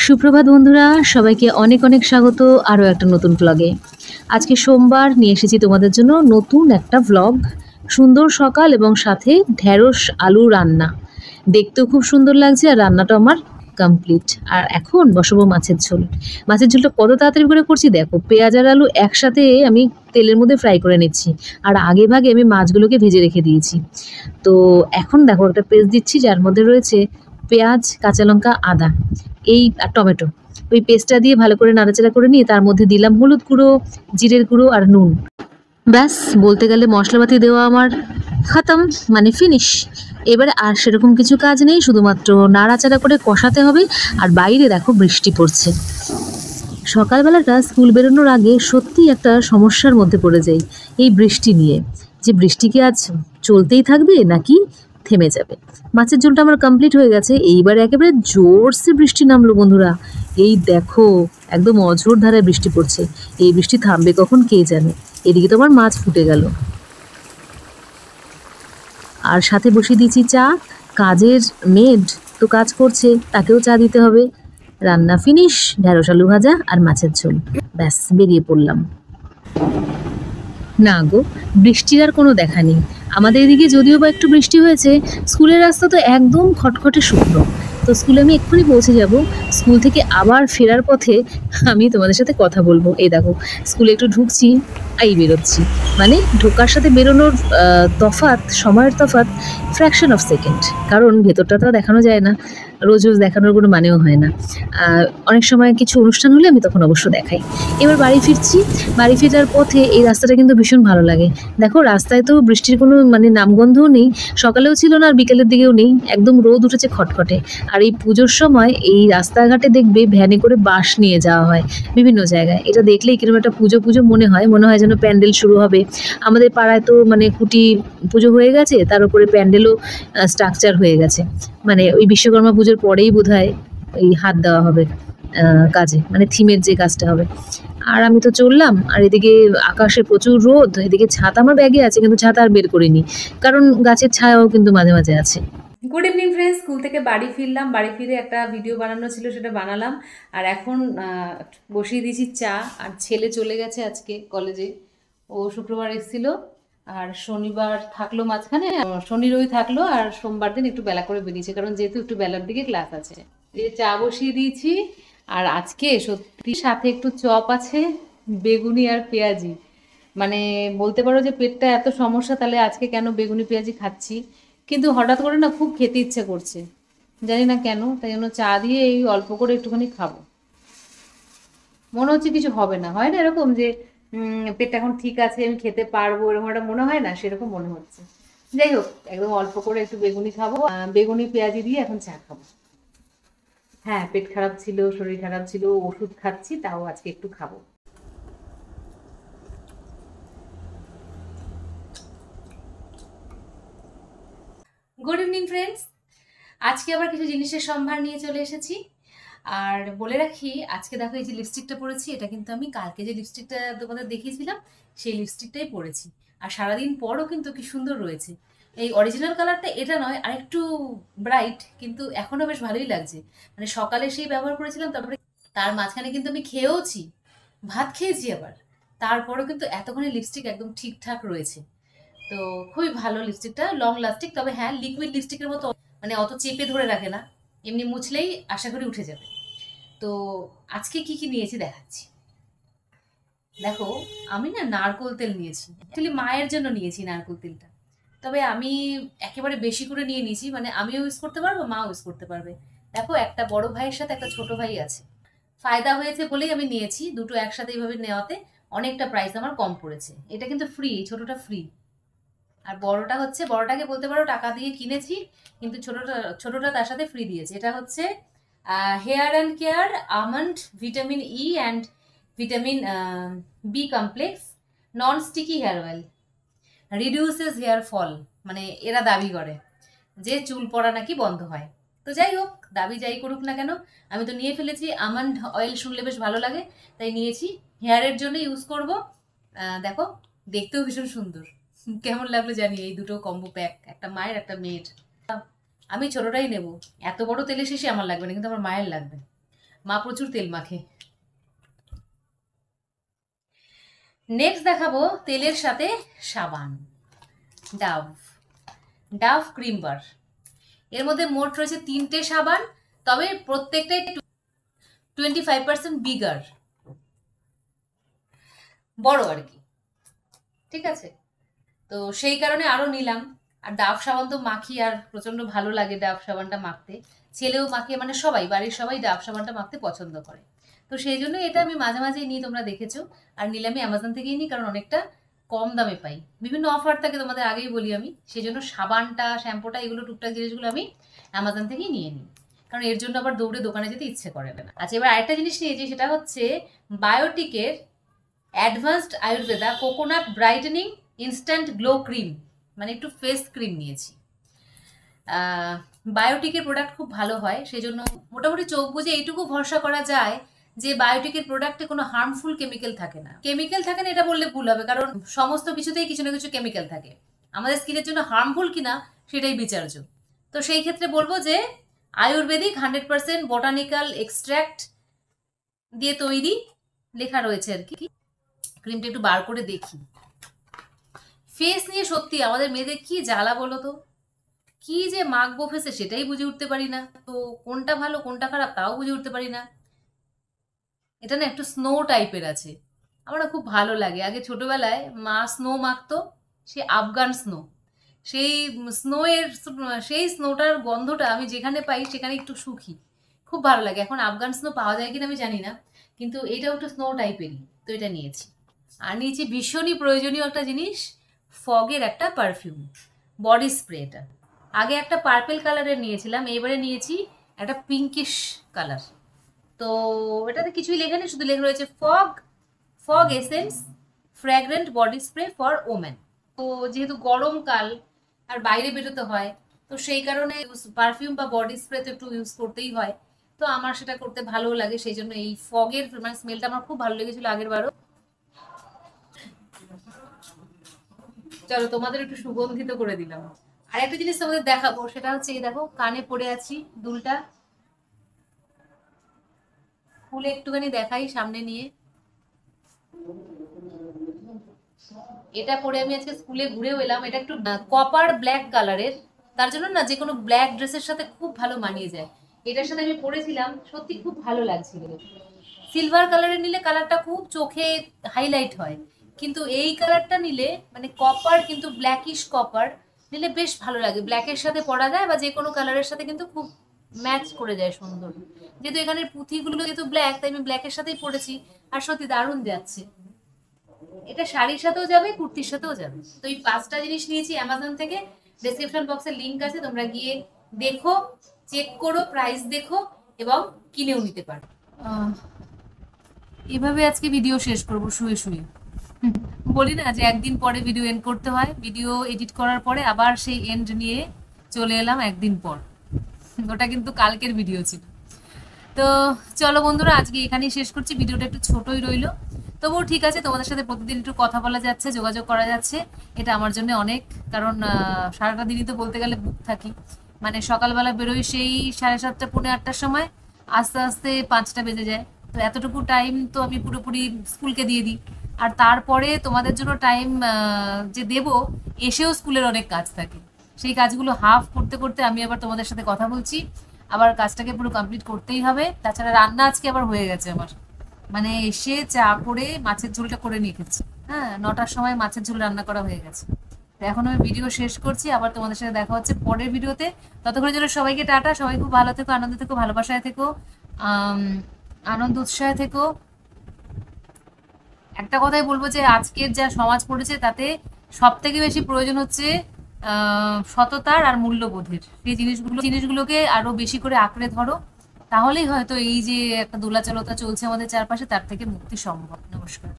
সুপ্রভাত বন্ধুরা, সবাইকে অনেক অনেক স্বাগত আরও একটা নতুন ব্লগে। আজকে সোমবার নিয়ে এসেছি তোমাদের জন্য নতুন একটা ব্লগ। সুন্দর সকাল এবং সাথে ঢ্যাঁড়স আলু রান্না। দেখতেও খুব সুন্দর লাগছে আর রান্নাটা আমার কমপ্লিট। আর এখন বসাবো মাছের ঝোল। মাছের ঝোলটা কত তাড়াতাড়ি করে করছি দেখো, পেঁয়াজ আর আলু একসাথে আমি তেলের মধ্যে ফ্রাই করে নিচ্ছি, আর আগে ভাগে আমি মাছগুলোকে ভেজে রেখে দিয়েছি। তো এখন দেখো একটা পেস্ট দিচ্ছি, যার মধ্যে রয়েছে পেঁয়াজ, কাঁচা লঙ্কা, আদা, এই আর টমেটো। ওই পেস্টটা দিয়ে ভালো করে নাড়াচাড়া করে নিয়ে তার মধ্যে দিলাম হলুদ গুঁড়ো, জিরের গুঁড়ো আর নুন। ব্যাস, বলতে গেলে মশলাপাতি দেওয়া আমার খতম, মানে ফিনিশ। এবারে আর সেরকম কিছু কাজ নেই, শুধুমাত্র নাড়াচাড়া করে কষাতে হবে। আর বাইরে দেখো বৃষ্টি পড়ছে। সকালবেলাটা স্কুল বেরোনোর আগে সত্যি একটা সমস্যার মধ্যে পড়ে যাই এই বৃষ্টি নিয়ে, যে বৃষ্টি কি আজ চলতেই থাকবে নাকি থেমে যাবে। মাছের ঝোলটা আমার কমপ্লিট হয়ে গেছে, এইবার একেবারে জোরসে বৃষ্টি নামলো বন্ধুরা। এই দেখো, একদম অঝোর ধারায় বৃষ্টি পড়ছে। এই বৃষ্টি থামবে কখন কে জানে। এদিকে তো আমার মাছ ফুটে গেল, আর সাথে বসিয়ে দিয়েছি চা। কাজের মেড তো কাজ করছে, তাকেও চা দিতে হবে। রান্না ফিনিশ, ঢেঁড়স আলু ভাজা আর মাছের ঝোল। ব্যাস, বেরিয়ে পড়লাম। না গো, বৃষ্টির আর কোনো দেখা নেই। আমাদের এদিকে যদিও বা একটু বৃষ্টি হয়েছে, স্কুলের রাস্তা তো একদম খটখটে শুকনো। তো স্কুলে আমি এক্ষুনি পৌঁছে যাব। স্কুল থেকে আবার ফেরার পথে আমি তোমাদের সাথে কথা বলবো। এই দেখো, স্কুলে একটু ঢুকছি, এই বেরোচ্ছি। মানে ঢোকার সাথে বেরোনোর তফাৎ, সময়ের তফাৎ ফ্র্যাকশন অফ সেকেন্ড। কারণ ভেতরটা তো দেখানো যায় না, রোজ রোজ দেখানোর কোনো মানেও হয় না। অনেক সময় কিছু অনুষ্ঠান হলে আমি তখন অবশ্য দেখাই। এবার বাড়ি ফিরছি। বাড়ি ফেরার পথে এই রাস্তাটা কিন্তু ভীষণ ভালো লাগে। দেখো, রাস্তায় তো বৃষ্টির কোনো মানে নামগন্ধও নেই, সকালেও ছিল না আর বিকেলের দিকেও নেই, একদম রোদ উঠেছে খটখটে। আর এই পুজোর সময় এই রাস্তাঘাটে দেখবে ভ্যানে করে বাঁশ নিয়ে যাওয়া হয় বিভিন্ন জায়গায়। এটা দেখলেই কিরকম একটা পুজো পুজো মনে হয়, মনে হয় যেন প্যান্ডেল শুরু হবে। আমাদের পাড়ায় তো মানে খুঁটি পুজো হয়ে গেছে, তার উপরে প্যান্ডেলও স্ট্রাকচার হয়ে গেছে। মানে ওই বিশ্বকর্মা পুজোর পরেই বোধহয় এই হাত দেওয়া হবে কাজে, মানে থিমের যে কাজটা হবে। আর আমি তো চললাম, আর এদিকে আকাশে প্রচুর রোদ, এদিকে ছাতা আমার ব্যাগে আছে কিন্তু ছাতা আর বের করিনি, কারণ গাছের ছায়াও কিন্তু মাঝে মাঝে আছে। গুড ইভিনিং ফ্রেন্ডস, স্কুল থেকে বাড়ি ফিরলাম। বাড়ি ফিরে একটা ভিডিও বানানো ছিল, সেটা বানালাম। আর এখন বসিয়ে দিয়েছি চা। আর ছেলে চলে গেছে আজকে কলেজে। ও শুক্রবার এসেছিল, আর শনিবার থাকলো মাঝখানে, শনি রবি থাকলো, আর সোমবার দিন একটু বেলা করে বেরিয়েছে, কারণ যেহেতু একটু বেলার দিকে ক্লাস আছে। এই চা বসিয়ে দিয়েছি। আর আজকে সত্যি সাথে একটু চপ আছে, বেগুনি আর পেঁয়াজি। মানে বলতে পারো যে পেটটা এত সমস্যা, তাহলে আজকে কেন বেগুনি পেঁয়াজি খাচ্ছি। কিন্তু হঠাৎ করে না খুব খেতে ইচ্ছে করছে, জানি না কেন, তাই জন্য চা দিয়ে এই অল্প করে একটুখানি খাবো। মনে হচ্ছে কিছু হবে না, হয় না এরকম যে পেটটা এখন ঠিক আছে, আমি খেতে পারবো, এরকম একটা মনে হয় না, সেরকম মনে হচ্ছে। যাই হোক, একদম অল্প করে একটু বেগুনি খাবো, বেগুনি পেঁয়াজি দিয়ে এখন চা খাবো। হ্যাঁ, পেট খারাপ ছিল, শরীর খারাপ ছিল, ওষুধ খাচ্ছি, তাও আজকে একটু খাবো। গুড ইভিনিং ফ্রেন্ডস, আজকে আবার কিছু জিনিসের সম্ভার নিয়ে চলে এসেছি। আর বলে রাখি, আজকে দেখো এই যে লিপস্টিকটা পরেছি, এটা কিন্তু আমি কালকে যে লিপস্টিকটা তোমাদের দেখিয়েছিলাম সেই লিপস্টিকটাই পরেছি। আর সারাদিন পরও কিন্তু কি সুন্দর রয়েছে। এই অরিজিনাল কালারটা এটা নয়, আর একটু ব্রাইট, কিন্তু এখনো বেশ ভালোই লাগছে। মানে সকালে সেই ব্যবহার করেছিলাম, তারপরে তার মাঝখানে কিন্তু আমি খেয়েওছি, ভাত খেয়েছি আবার। তারপরেও কিন্তু এতক্ষণে লিপস্টিক একদম ঠিকঠাক রয়েছে। তো খুবই ভালো লিপস্টিকটা, লং লাস্টিং। তবে হ্যাঁ, লিকুইড লিপস্টিকের মতো মানে অত চেপে ধরে রাখে না, এমনি মুছলেই আশা করি উঠে যাবে। তো আজকে কি কি নিয়েছি দেখাচ্ছি। দেখো, আমি না নারকোল তেল নিয়েছি, অ্যাকচুয়ালি মায়ের জন্য নিয়েছি নারকোল তেলটা। তবে আমি একেবারে বেশি করে নিয়ে নিয়েছি, মানে আমিও ইউজ করতে পারবো, মাও ইউজ করতে পারবে। দেখো, একটা বড় ভাইয়ের সাথে একটা ছোট ভাই আছে, ফায়দা হয়েছে বলেই আমি নিয়েছি। দুটো একসাথে এইভাবে নেওয়াতে অনেকটা প্রাইস আমার কম পড়েছে। এটা কিন্তু ফ্রি, ছোটটা ফ্রি। আর বড়টা হচ্ছে, বড়টাকে বলতে পারো টাকা দিয়ে কিনেছি, কিন্তু ছোটটা ছোটটা তার সাথে ফ্রি দিয়েছে। এটা হচ্ছে hair and care almond vitamin E and vitamin B complex non sticky hair oil, reduces hair fall. মানে এরা দাবি করে যে চুল পড়া নাকি বন্ধ হয়। তো যাই হোক, দাবি যাই করুক না কেন, আমি তো নিয়ে ফেলেছি। আমন্ড অয়েল শুনলে বেশ ভালো লাগে, তাই নিয়েছি। হেয়ারের জন্য ইউজ করব। দেখো, দেখতেও ভীষণ সুন্দর। কেমন লাগলো জানি এই দুটো কম্বো প্যাক, একটা মায়ের একটা মেয়ের। আমি ছোটটাই নেব, এত বড় তেলে শেষে আমার লাগবে না, কিন্তু আমার মায়ের লাগবে। মা প্রচুর তেল মাখে। নেক্সট দেখাবো তেলের সাথে সাবান, ডাভ ডাভ ক্রিম বার। এর মধ্যে মোট রয়েছে 3টে সাবান, তবে প্রত্যেকটাই 25% বিগার, বড় আর কি, ঠিক আছে। তো সেই কারণে আরো নিলাম। আর ডাভ সাবান তো মাখি, আর প্রচন্ড ভালো লাগে ডাভ সাবানটা মাখতে। ছেলেও মাখে, মানে সবাই, বাড়ির সবাই ডাভ সাবানটা মাখতে পছন্দ করে। তো সেই জন্য এটা আমি মাঝে মাঝেই নিই, তোমরা দেখেছো। আর নিলে আমি অ্যামাজন থেকেই নিই, কারণ অনেকটা কম দামে পাই, বিভিন্ন অফার থাকে, তোমাদের আগেই বলি আমি। সেই জন্য সাবানটা, শ্যাম্পুটা, এগুলো টুকটাক জিনিসগুলো আমি অ্যামাজন থেকেই নিয়ে নিই, কারণ এর জন্য আবার দৌড়ে দোকানে যেতে ইচ্ছে করে না। আচ্ছা, এবার আরেকটা জিনিস নিয়েছি, সেটা হচ্ছে বায়োটিকের advanced Ayurveda coconut brightening instant glow cream, মানে একটু ফেস ক্রিম নিয়েছি। বায়োটিকের প্রোডাক্ট খুব ভালো হয়, সেই জন্য মোটামুটি চোখ বুঝে এইটুকু ভরসা করা যায় যে বায়োটিকের প্রোডাক্টে কোনো হার্মফুল কেমিক্যাল থাকে না। কেমিক্যাল থাকে না এটা বললে ভুল হবে, কারণ সমস্ত কিছুতেই কিছু না কিছু কেমিক্যাল থাকে। আমাদের স্কিনের জন্য হার্মফুল কিনা সেটাই বিচার্য। তো সেই ক্ষেত্রে বলবো যে আয়ুর্বেদিক 100% বোটানিক্যাল এক্সট্র্যাক্ট দিয়ে তৈরি লেখা রয়েছে আর কি। ক্রিমটা একটু বার করে দেখি। ফেস নিয়ে সত্যি আমাদের মেয়েদের কি জ্বালা বলো তো, কি যে মাখবো ফেসে সেটাই বুঝে উঠতে পারি না। তো কোনটা ভালো কোনটা খারাপ তাও বুঝে উঠতে পারি না। এটা না একটু স্নো টাইপের আছে, আমার না খুব ভালো লাগে। আগে ছোটবেলায় মা স্নো মাখতো, সে আফগান স্নো, সেই স্নোয়ের সেই স্নোটার গন্ধটা আমি যেখানে পাই সেখানে একটু সুখী, খুব ভালো লাগে। এখন আফগান স্নো পাওয়া যায় কিনা আমি জানি না, কিন্তু এটাও একটু স্নো টাইপেরই, তো এটা নিয়েছি। আর নিয়েছি ভীষণই প্রয়োজনীয় একটা জিনিস, ফগের একটা পারফিউম, বডি স্প্রে। এটা আগে একটা পার্পেল কালারের নিয়েছিলাম, এবারে নিয়েছি একটা পিঙ্কিশ কালার। তো এটাতে কিছুই লেখা নেই, শুধু লেখা রয়েছে fog essence ফ্র্যাগ্রেন্ট body spray for women. তো যেহেতু গরমকাল আর বাইরে বেরোতে হয়, তো সেই কারণে পারফিউম বা বডি স্প্রে তো একটু ইউজ করতেই হয়। তো আমার সেটা করতে ভালো লাগে, সেই জন্য এই ফগের মানে স্মেলটা আমার খুব ভালো লেগেছিল আগের বারও। চলো তোমাদের একটু সুগন্ধিত করে দিলাম। আর একটা জিনিস তোমাদের দেখাবো, সেটা হচ্ছে এই দেখো, কানে পরে আছি দুলটা, খুলে একটুখানি দেখাই সামনে নিয়ে। এটা পরে আমি আজকে স্কুলে ঘুরেও এলাম। এটা একটু কপার ব্ল্যাক কালারের, তার জন্য না যে কোনো ব্ল্যাক ড্রেসের সাথে খুব ভালো মানিয়ে যায়। এটার সাথে আমি পরেছিলাম, সত্যি খুব ভালো লাগছিল। সিলভার কালারের নিলে কালারটা খুব চোখে হাইলাইট হয়, কিন্তু এই কালারটা নিলে মানে কপার, কিন্তু ব্ল্যাকিশ কপার নিলে বেশ ভালো লাগে। ব্ল্যাকের সাথে পরা যায় বা যে কোনো কালারের সাথে কিন্তু খুব ম্যাচ করে যায় সুন্দর। যেহেতু এখানের পুঁথিগুলো যেহেতু ব্ল্যাক, তাই আমি ব্ল্যাকের সাথেই পরেছি, আর সত্যি দারুণ যাচ্ছে। এটা শাড়ির সাথেও যাবে, কুর্তির সাথেও যাবে। তো এই 5টা জিনিস নিয়েছি অ্যামাজন থেকে। ডেসক্রিপশন বক্সে লিংক আছে, তোমরা গিয়ে দেখো, চেক করো, প্রাইস দেখো এবং কিনেও নিতে পারো। এভাবে আজকে ভিডিও শেষ করব শুয়ে শুয়ে। বলি না যে একদিন পরে ভিডিও এন্ড করতে হয়, ভিডিও এডিট করার পরে আবার সেই এন্ড নিয়ে চলে এলাম একদিন পর। ওটা কিন্তু কালকের ভিডিও ছিল। তো চলো বন্ধুরা, আজকে এখানেই শেষ করছি। ভিডিওটা একটু ছোটই রইলো, তবুও ঠিক আছে, তোমাদের সাথে প্রতিদিন একটু কথা বলা যাচ্ছে, যোগাযোগ করা যাচ্ছে, এটা আমার জন্য অনেক। কারণ সারাটা দিনই তো বলতে গেলে বুক থাকি, মানে সকালবেলা বেরোই সেই 7:30 পৌনে 8টার সময়, আস্তে আস্তে 5টা বেজে যায়। তো এতটুকু টাইম তো আমি পুরোপুরি স্কুলকে দিয়ে দিই, আর তারপরে তোমাদের জন্য টাইম যে দেব, এসেও স্কুলের অনেক কাজ থাকে। সেই কাজগুলো হাফ করতে করতে আমি আবার তোমাদের সাথে কথা বলছি, আবার কাজটাকে পুরো কমপ্লিট করতেই হবে। তাছাড়া রান্না আজকে আবার হয়ে গেছে আমার, মানে এসে চা করে মাছের ঝোলটা করে নিয়ে খেয়েছি। হ্যাঁ, 9টার সময় মাছের ঝোল রান্না করা হয়ে গেছে। তো এখন আমি ভিডিও শেষ করছি, আবার তোমাদের সাথে দেখা হচ্ছে পরের ভিডিওতে। ততক্ষণের জন্য সবাইকে টাটা, সবাই খুব ভালো থেকো, আনন্দ থেকো, ভালোবাসায় থেকো, আনন্দ উৎসাহে থেকো। একটা কথাই বলবো যে আজকের যা সমাজ পড়েছে তাতে সব থেকে বেশি প্রয়োজন হচ্ছে সততার আর মূল্যবোধের। সেই জিনিসগুলোকে আরো বেশি করে আঁকড়ে ধরো, তাহলেই হয়তো এই যে একটা দোলাচলতা চলছে আমাদের চারপাশে, তার থেকে মুক্তি সম্ভব। নমস্কার।